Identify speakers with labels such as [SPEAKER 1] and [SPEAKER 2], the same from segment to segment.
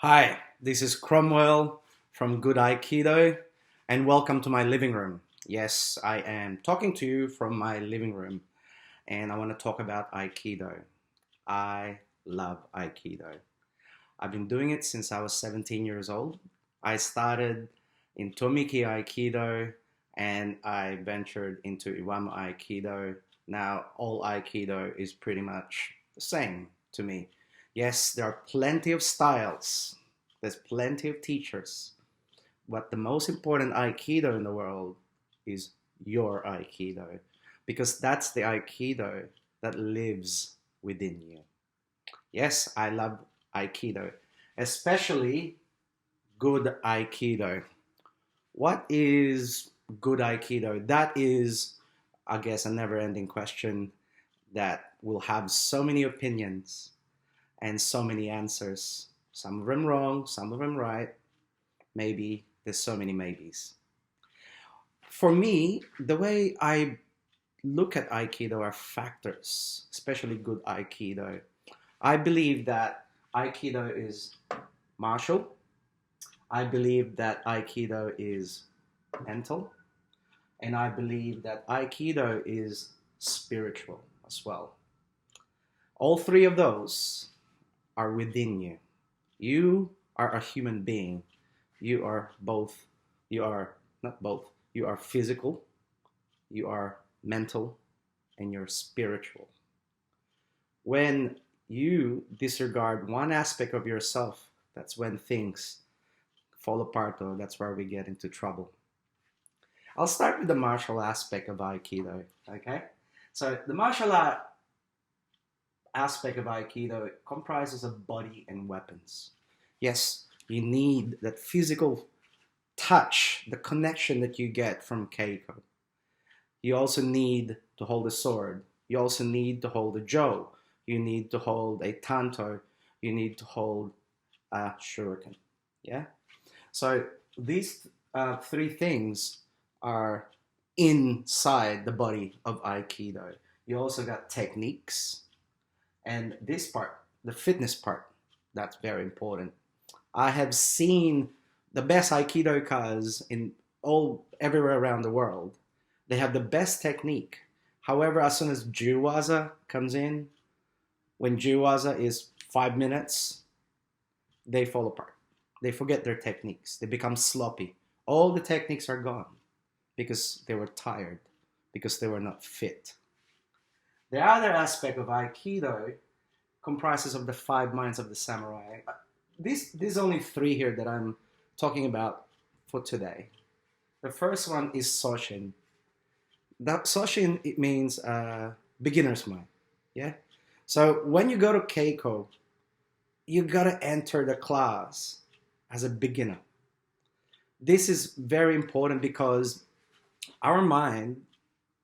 [SPEAKER 1] Hi, this is Cromwell from Good Aikido, and welcome to my living room. Yes, I am talking to you from my living room, and I want to talk about Aikido. I love Aikido. I've been doing it since I was 17 years old. I started in Tomiki Aikido, and I ventured into Iwama Aikido. Now, all Aikido is pretty much the same to me. Yes, there are plenty of styles, there's plenty of teachers, but the most important Aikido in the world is your Aikido, because that's the Aikido that lives within you. Yes, I love Aikido, especially good Aikido. What is good Aikido? That is, I guess, a never ending question that will have so many opinions and so many answers. Some of them wrong, some of them right. Maybe there's so many maybes. For me, the way I look at Aikido are factors, especially good Aikido. I believe that Aikido is martial. I believe that Aikido is mental. And I believe that Aikido is spiritual as well. All three of those are within you. You are a human being. You are both, you are not both, you are physical, you are mental, and you're spiritual. When you disregard one aspect of yourself, that's when things fall apart, or that's where we get into trouble. I'll start with the martial aspect of Aikido, okay? So the martial art aspect of Aikido comprises of body and weapons. Yes, you need that physical touch, the connection that you get from Keiko. You also need to hold a sword. You also need to hold a jo. You need to hold a tanto. You need to hold a shuriken. Yeah? So these three things are inside the body of Aikido. You also got techniques, and this part, the fitness part, that's very important. I have seen the best Aikidokas in all everywhere around the world. They have the best technique. However, as soon as Juwaza comes in, when Juwaza is 5 minutes, they fall apart. They forget their techniques. They become sloppy. All the techniques are gone because they were tired, because they were not fit. The other aspect of Aikido comprises of the five minds of the samurai. These only three here that I'm talking about for today. The first one is Soshin. That Soshin, it means beginner's mind. Yeah. So when you go to Keiko, you gotta enter the class as a beginner. This is very important because our mind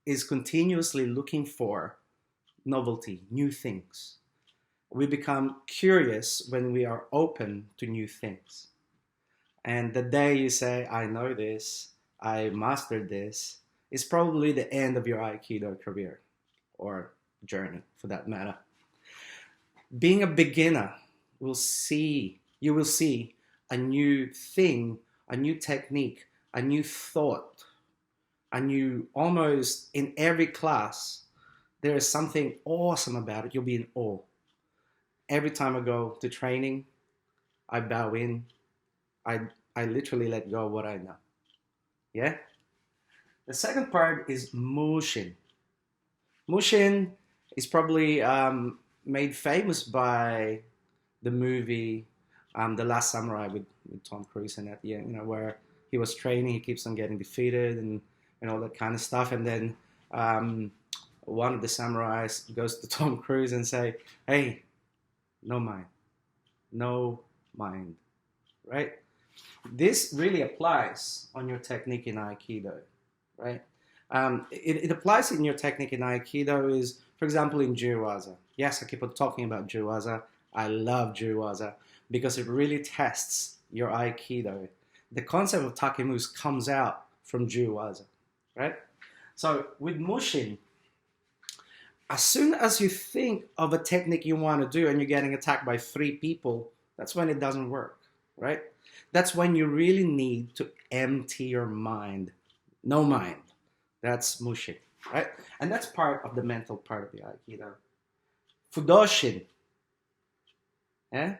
[SPEAKER 1] is continuously looking for novelty, new things. We become curious when we are open to new things. And the day you say, I know this, I mastered this, is probably the end of your Aikido career or journey for that matter. Being a beginner you will see a new thing, a new technique, a new thought, a new almost in every class. There is something awesome about it. You'll be in awe. Every time I go to training, I bow in. I, I literally let go of what I know. Yeah? The second part is Mushin. Mushin is probably made famous by the movie The Last Samurai with Tom Cruise in it. Yeah, where he was training, he keeps on getting defeated and all that kind of stuff. And then one of the samurais goes to Tom Cruise and say, "Hey, no mind, no mind," right? This really applies on your technique in Aikido, right? It applies in your technique in Aikido is, for example, in Juwaza. Yes, I keep on talking about Juwaza. I love Juwaza because it really tests your Aikido. The concept of Takemus comes out from Juwaza, right? So with Mushin, as soon as you think of a technique you want to do and you're getting attacked by three people, that's when it doesn't work. right? That's when you really need to empty your mind. No mind. That's mushi, right? And that's part of the mental part of the Aikido. Fudoshin, eh?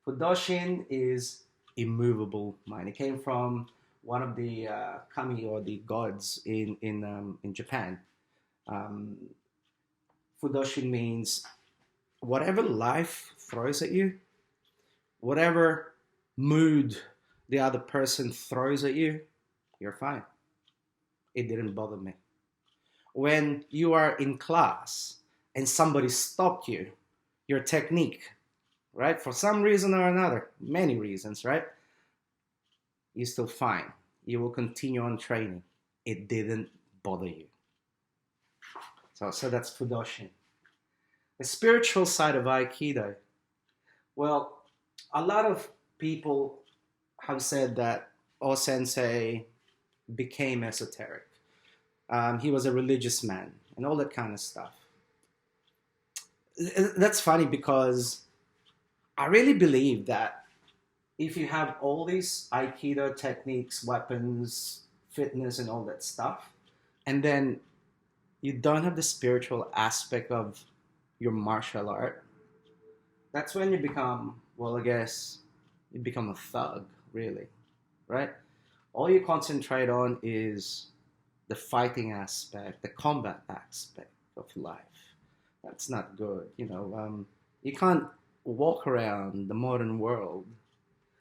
[SPEAKER 1] Fudoshin is immovable mind. It came from one of the kami or the gods in Japan. Um, Fudoshin means whatever life throws at you, whatever mood the other person throws at you, you're fine. It didn't bother me. When you are in class and somebody stopped you, your technique, right? For some reason or another, many reasons, right? You're still fine. You will continue on training. It didn't bother you. So that's Fudoshin. The spiritual side of Aikido. Well, a lot of people have said that O Sensei became esoteric. He was a religious man and all that kind of stuff. That's funny because I really believe that if you have all these Aikido techniques, weapons, fitness, and all that stuff, and then you don't have the spiritual aspect of your martial art, that's when you become, well, I guess, you become a thug, really, right? All you concentrate on is the fighting aspect, the combat aspect of life. That's not good. You can't walk around the modern world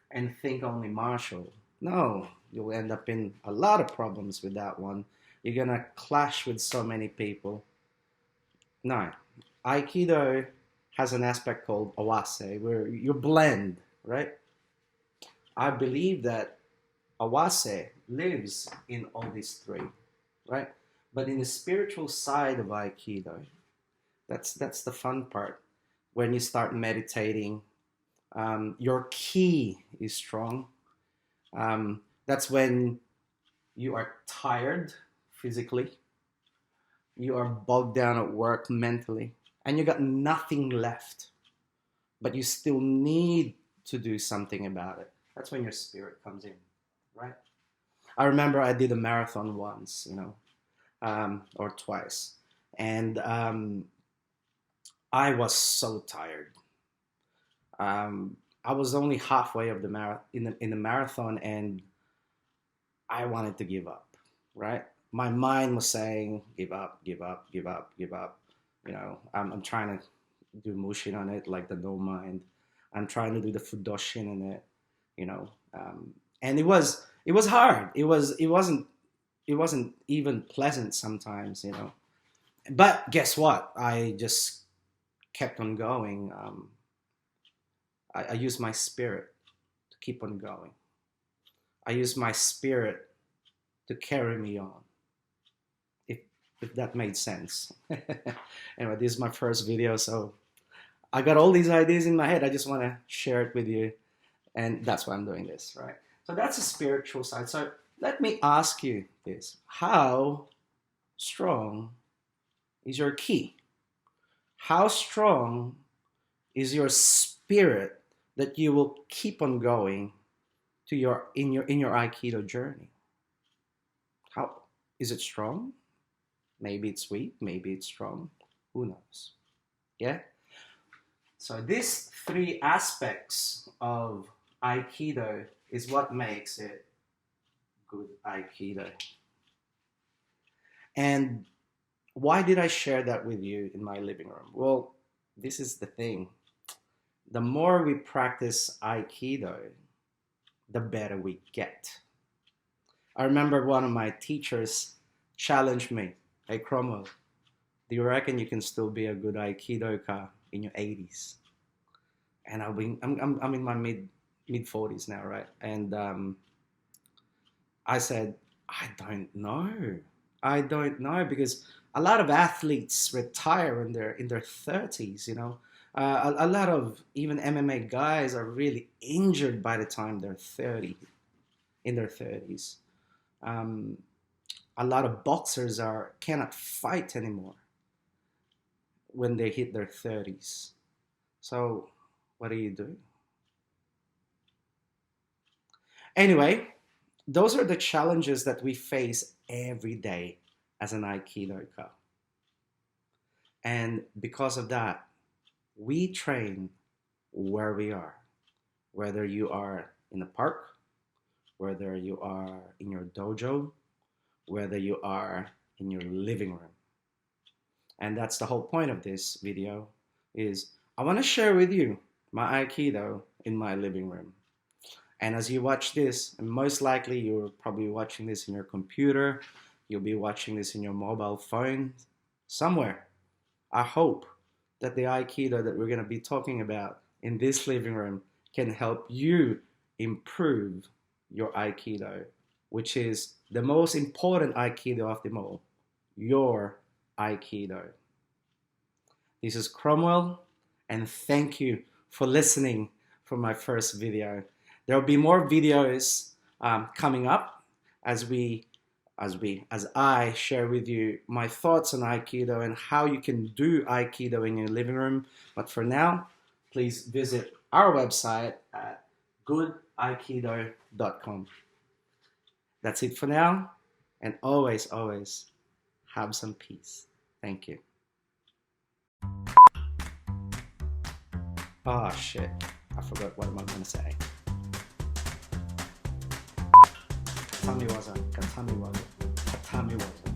[SPEAKER 1] and think only martial. No, you'll end up in a lot of problems with that one. You're gonna clash with so many people. No, Aikido has an aspect called awase, where you blend, right? I believe that awase lives in all these three, right? But in the spiritual side of Aikido, that's the fun part. When you start meditating, your ki is strong. That's when you are tired physically, you are bogged down at work mentally, and you got nothing left, but you still need to do something about it. That's when your spirit comes in, right? I remember I did a marathon once, or twice, and I was so tired. I was only halfway of the marathon, and I wanted to give up. Right, my mind was saying, "Give up, give up, give up, give up." I'm trying to do mushin on it, like the no mind. I'm trying to do the fudoshin in it. You know, and it was hard. It wasn't even pleasant sometimes. But guess what? I just kept on going. I used my spirit to keep on going. I used my spirit to carry me on. If if that made sense. Anyway, this is my first video, so I got all these ideas in my head. I just want to share it with you, and that's why I'm doing this, right? So that's the spiritual side. So let me ask you this: how strong is your ki? How strong is your spirit that you will keep on going to your Aikido journey? How is it strong? Maybe it's weak, maybe it's strong. Who knows? Yeah? So these three aspects of Aikido is what makes it good Aikido. And why did I share that with you in my living room? Well, this is the thing. The more we practice Aikido, the better we get. I remember one of my teachers challenged me, "Hey Cromwell, do you reckon you can still be a good Aikidoka in your 80s?" And I'm in my mid 40s now, right? And I said, I don't know, because a lot of athletes retire in their 30s. A lot of even MMA guys are really injured by the time they're 30, in their 30s. Um, a lot of boxers cannot fight anymore when they hit their 30s. So what do you do? Anyway, those are the challenges that we face every day as an Aikidoka. And because of that, we train where we are, whether you are in a park, whether you are in your dojo, whether you are in your living room. And that's the whole point of this video is I want to share with you my Aikido in my living room. And as you watch this, and most likely you're probably watching this in your computer, you'll be watching this in your mobile phone, somewhere. I hope that the Aikido that we're going to be talking about in this living room can help you improve your Aikido, which is the most important Aikido of them all, your Aikido. This is Cromwell, and thank you for listening for my first video. There will be more videos coming up as I share with you my thoughts on Aikido and how you can do Aikido in your living room. But for now, please visit our website at goodaikido.com. That's it for now, and always, always have some peace. Thank you. Oh shit, I forgot what am I going to say. Katami waza.